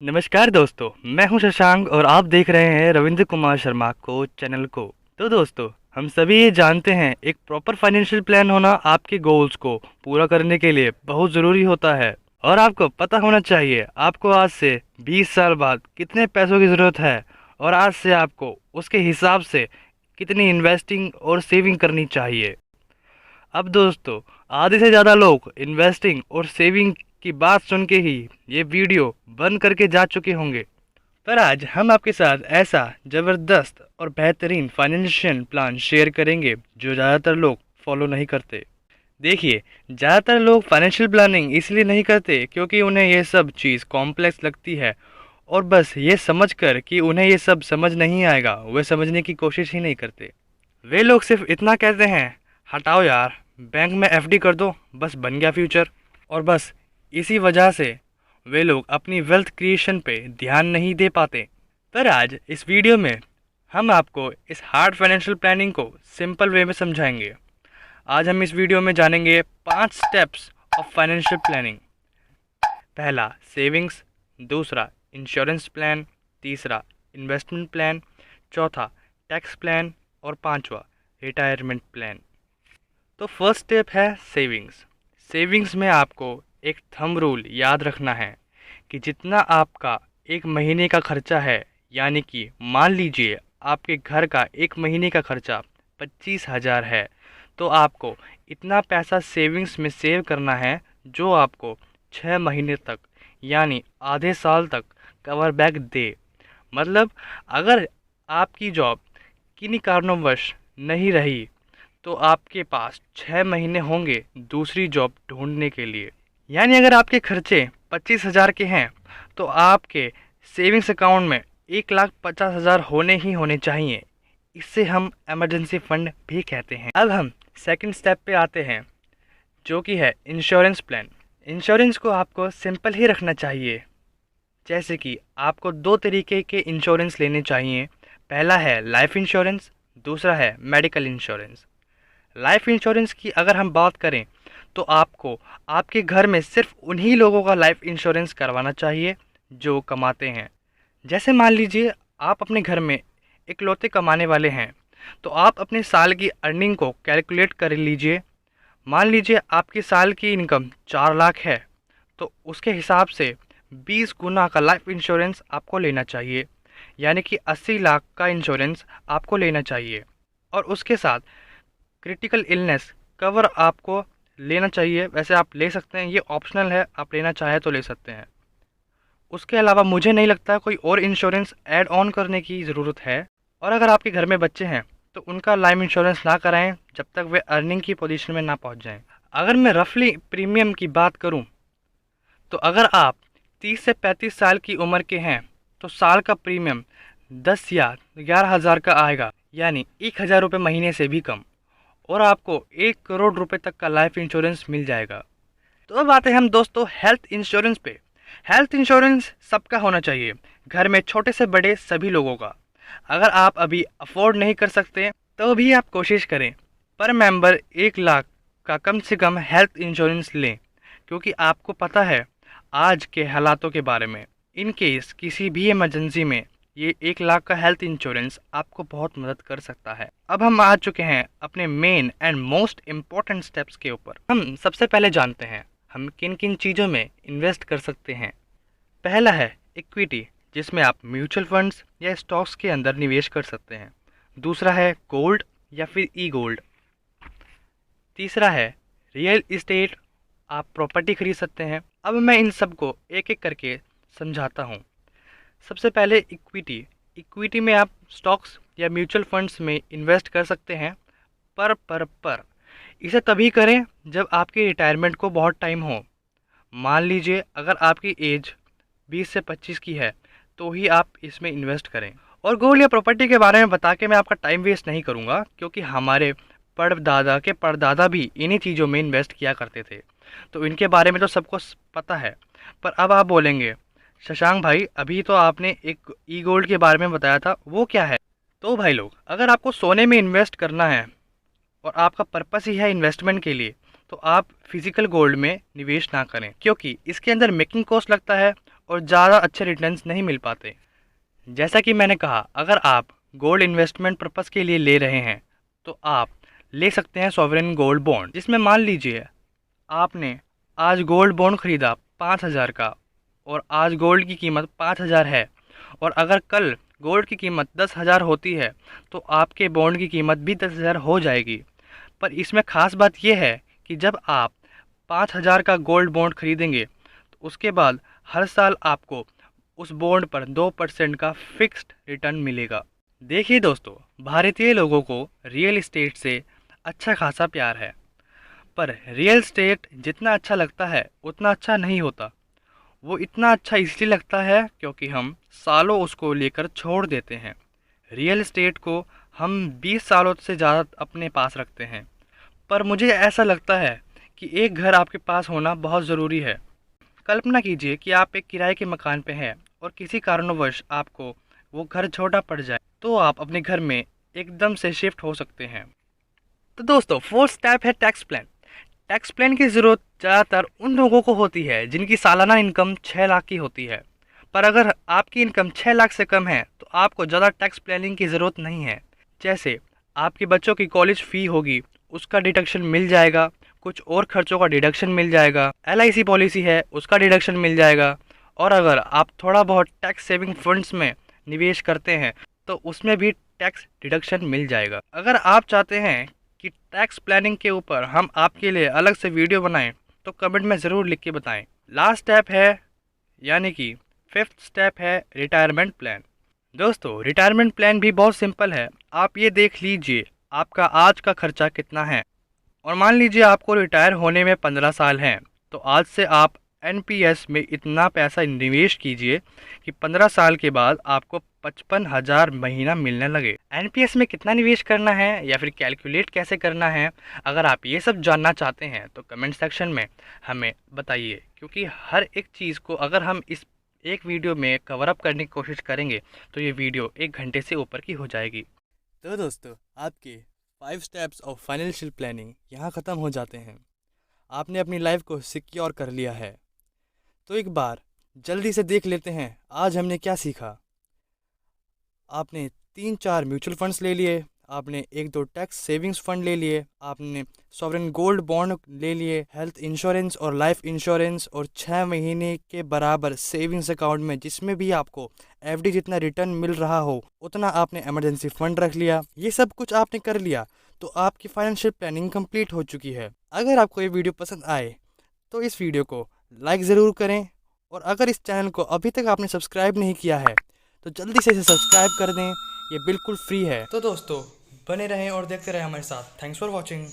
नमस्कार दोस्तों, मैं हूं शशांक और आप देख रहे हैं रविंद्र कुमार शर्मा को चैनल को। तो दोस्तों, हम सभी ये जानते हैं एक प्रॉपर फाइनेंशियल प्लान होना आपके गोल्स को पूरा करने के लिए बहुत ज़रूरी होता है। और आपको पता होना चाहिए आपको आज से 20 साल बाद कितने पैसों की ज़रूरत है और आज से आपको उसके हिसाब से कितनी इन्वेस्टिंग और सेविंग करनी चाहिए। अब दोस्तों, आधे से ज़्यादा लोग इन्वेस्टिंग और सेविंग की बात सुन के ही ये वीडियो बंद करके जा चुके होंगे। पर आज हम आपके साथ ऐसा ज़बरदस्त और बेहतरीन फाइनेंशियल प्लान शेयर करेंगे जो ज़्यादातर लोग फॉलो नहीं करते। देखिए, ज़्यादातर लोग फाइनेंशियल प्लानिंग इसलिए नहीं करते क्योंकि उन्हें ये सब चीज़ कॉम्प्लेक्स लगती है और बस ये समझकर कि उन्हें ये सब समझ नहीं आएगा वे समझने की कोशिश ही नहीं करते। वे लोग सिर्फ इतना कहते हैं, हटाओ यार, बैंक में एफडी कर दो, बस बन गया फ्यूचर। और बस इसी वजह से वे लोग अपनी वेल्थ क्रिएशन पे ध्यान नहीं दे पाते। पर आज इस वीडियो में हम आपको इस हार्ड फाइनेंशियल प्लानिंग को सिंपल वे में समझाएंगे। आज हम इस वीडियो में जानेंगे 5 स्टेप्स ऑफ फाइनेंशियल प्लानिंग। पहला सेविंग्स, दूसरा इंश्योरेंस प्लान, तीसरा इन्वेस्टमेंट प्लान, चौथा टैक्स प्लान और पांचवा रिटायरमेंट प्लान। तो फर्स्ट स्टेप है सेविंग्स। सेविंग्स में आपको एक थंब रूल याद रखना है कि जितना आपका एक महीने का खर्चा है, यानी कि मान लीजिए आपके घर का एक महीने का खर्चा 25,000 है, तो आपको इतना पैसा सेविंग्स में सेव करना है जो आपको 6 महीने तक यानी आधे साल तक कवर बैक दे। मतलब अगर आपकी जॉब किन्हीं कारणोंवश नहीं रही तो आपके पास 6 महीने होंगे दूसरी जॉब ढूंढने के लिए। यानी अगर आपके खर्चे 25,000 के हैं तो आपके सेविंग्स अकाउंट में 1,50,000 होने ही होने चाहिए। इससे हम इमरजेंसी फंड भी कहते हैं। अब हम सेकंड स्टेप पे आते हैं जो कि है इंश्योरेंस प्लान। इंश्योरेंस को आपको सिंपल ही रखना चाहिए, जैसे कि आपको 2 तरीके के इंश्योरेंस लेने चाहिए। पहला है लाइफ इंश्योरेंस, दूसरा है मेडिकल इंश्योरेंस। लाइफ इंश्योरेंस की अगर हम बात करें तो आपको आपके घर में सिर्फ उन्हीं लोगों का लाइफ इंश्योरेंस करवाना चाहिए जो कमाते हैं। जैसे मान लीजिए आप अपने घर में इकलौते कमाने वाले हैं, तो आप अपने साल की अर्निंग को कैलकुलेट कर लीजिए। मान लीजिए आपकी साल की इनकम 4 लाख है, तो उसके हिसाब से 20 गुना का लाइफ इंश्योरेंस आपको लेना चाहिए, यानी कि 80 लाख का इंश्योरेंस आपको लेना चाहिए। और उसके साथ क्रिटिकल इलनेस कवर आपको लेना चाहिए। वैसे आप ले सकते हैं, ये ऑप्शनल है, आप लेना चाहे तो ले सकते हैं। उसके अलावा मुझे नहीं लगता कोई और इंश्योरेंस ऐड ऑन करने की ज़रूरत है। और अगर आपके घर में बच्चे हैं तो उनका लाइफ इंश्योरेंस ना कराएं जब तक वे अर्निंग की पोजीशन में ना पहुंच जाएं। अगर मैं रफली प्रीमियम की बात करूं तो अगर आप 30 से 35 साल की उम्र के हैं तो साल का प्रीमियम 10 या 11,000 का आएगा, यानी 1,000 रुपये महीने से भी कम। और आपको 1 करोड़ रुपए तक का लाइफ इंश्योरेंस मिल जाएगा। तो अब आते हैं हम दोस्तों हेल्थ इंश्योरेंस पे। हेल्थ इंश्योरेंस सबका होना चाहिए, घर में छोटे से बड़े सभी लोगों का। अगर आप अभी अफोर्ड नहीं कर सकते तो भी आप कोशिश करें पर मेंबर 1 लाख का कम से कम हेल्थ इंश्योरेंस लें, क्योंकि आपको पता है आज के हालातों के बारे में। इन केस किसी भी इमरजेंसी में ये 1 लाख का हेल्थ इंश्योरेंस आपको बहुत मदद कर सकता है। अब हम आ चुके हैं अपने main and most important steps के ऊपर। हम सबसे पहले जानते हैं हम किन किन चीज़ों में इन्वेस्ट कर सकते हैं। पहला है इक्विटी, जिसमें आप म्यूचुअल फंड्स या स्टॉक्स के अंदर निवेश कर सकते हैं। दूसरा है गोल्ड या फिर ई गोल्ड। तीसरा है रियल इस्टेट, आप प्रॉपर्टी खरीद सकते हैं। अब मैं इन सब को एक एक करके समझाता हूँ। सबसे पहले इक्विटी। इक्विटी में आप स्टॉक्स या म्यूचुअल फंड्स में इन्वेस्ट कर सकते हैं, पर इसे तभी करें जब आपकी रिटायरमेंट को बहुत टाइम हो। मान लीजिए अगर आपकी एज 20 से 25 की है तो ही आप इसमें इन्वेस्ट करें। और गोल्ड या प्रॉपर्टी के बारे में बता के मैं आपका टाइम वेस्ट नहीं करूँगा, क्योंकि हमारे परदादा के परदादा भी इन्हीं चीज़ों में इन्वेस्ट किया करते थे, तो इनके बारे में तो सबको पता है। पर अब आप बोलेंगे, शशांक भाई अभी तो आपने एक ई गोल्ड के बारे में बताया था, वो क्या है? तो भाई लोग, अगर आपको सोने में इन्वेस्ट करना है और आपका पर्पस ही है इन्वेस्टमेंट के लिए, तो आप फिजिकल गोल्ड में निवेश ना करें, क्योंकि इसके अंदर मेकिंग कॉस्ट लगता है और ज़्यादा अच्छे रिटर्न्स नहीं मिल पाते। जैसा कि मैंने कहा, अगर आप गोल्ड इन्वेस्टमेंट पर्पज़ के लिए ले रहे हैं तो आप ले सकते हैं सॉवरेन गोल्ड बॉन्ड, जिसमें मान लीजिए आपने आज गोल्ड बॉन्ड ख़रीदा 5,000 का और आज गोल्ड की कीमत 5,000 है, और अगर कल गोल्ड की कीमत 10,000 होती है तो आपके बॉन्ड की कीमत भी 10,000 हो जाएगी। पर इसमें ख़ास बात यह है कि जब आप 5,000 का गोल्ड बॉन्ड खरीदेंगे तो उसके बाद हर साल आपको उस बॉन्ड पर 2% का फिक्स्ड रिटर्न मिलेगा। देखिए दोस्तों, भारतीय लोगों को रियल एस्टेट से अच्छा खासा प्यार है, पर रियल एस्टेट जितना अच्छा लगता है उतना अच्छा नहीं होता। वो इतना अच्छा इसलिए लगता है क्योंकि हम सालों उसको लेकर छोड़ देते हैं। रियल एस्टेट को हम 20 सालों से ज़्यादा अपने पास रखते हैं, पर मुझे ऐसा लगता है कि एक घर आपके पास होना बहुत ज़रूरी है। कल्पना कीजिए कि आप एक किराए के मकान पे हैं और किसी कारणवश आपको वो घर छोटा पड़ जाए, तो आप अपने घर में एकदम से शिफ्ट हो सकते हैं। तो दोस्तों, फोर्थ स्टेप है टैक्स प्लान। टैक्स प्लान की ज़रूरत ज़्यादातर उन लोगों को होती है जिनकी सालाना इनकम 6 लाख की होती है। पर अगर आपकी इनकम 6 लाख से कम है तो आपको ज़्यादा टैक्स प्लानिंग की ज़रूरत नहीं है। जैसे आपके बच्चों की कॉलेज फ़ी होगी, उसका डिडक्शन मिल जाएगा, कुछ और खर्चों का डिडक्शन मिल जाएगा, LIC पॉलिसी है उसका डिडक्शन मिल जाएगा, और अगर आप थोड़ा बहुत टैक्स सेविंग फंड्स में निवेश करते हैं तो उसमें भी टैक्स डिडक्शन मिल जाएगा। अगर आप चाहते हैं कि टैक्स प्लानिंग के ऊपर हम आपके लिए अलग से वीडियो बनाएं तो कमेंट में ज़रूर लिख के बताएं। लास्ट स्टेप है, यानी कि फिफ्थ स्टेप है रिटायरमेंट प्लान। दोस्तों, रिटायरमेंट प्लान भी बहुत सिंपल है। आप ये देख लीजिए आपका आज का खर्चा कितना है, और मान लीजिए आपको रिटायर होने में 15 साल हैं, तो आज से आप NPS में इतना पैसा निवेश कीजिए कि 15 साल के बाद आपको 55,000 महीना मिलने लगे। NPS में कितना निवेश करना है या फिर कैलकुलेट कैसे करना है, अगर आप ये सब जानना चाहते हैं तो कमेंट सेक्शन में हमें बताइए, क्योंकि हर एक चीज़ को अगर हम इस एक वीडियो में कवर अप करने की कोशिश करेंगे तो ये वीडियो 1 घंटे से ऊपर की हो जाएगी। तो दोस्तों, आपके 5 स्टेप्स ऑफ फाइनेंशियल प्लानिंग यहाँ ख़त्म हो जाते हैं। आपने अपनी लाइफ को सिक्योर कर लिया है। तो एक बार जल्दी से देख लेते हैं आज हमने क्या सीखा। आपने 3-4 म्यूचुअल फंड्स ले लिए, आपने 1-2 टैक्स सेविंग्स फंड ले लिए, आपने सॉवरेन गोल्ड बॉन्ड ले लिए, हेल्थ इंश्योरेंस और लाइफ इंश्योरेंस, और 6 महीने के बराबर सेविंग्स अकाउंट में जिसमें भी आपको FD जितना रिटर्न मिल रहा हो उतना आपने इमरजेंसी फंड रख लिया। ये सब कुछ आपने कर लिया तो आपकी फाइनेंशियल प्लानिंग कंप्लीट हो चुकी है। अगर आपको ये वीडियो पसंद आए तो इस वीडियो को लाइक ज़रूर करें, और अगर इस चैनल को अभी तक आपने सब्सक्राइब नहीं किया है तो जल्दी से इसे सब्सक्राइब कर दें। ये बिल्कुल फ्री है। तो दोस्तों, बने रहें और देखते रहें हमारे साथ। Thanks for watching.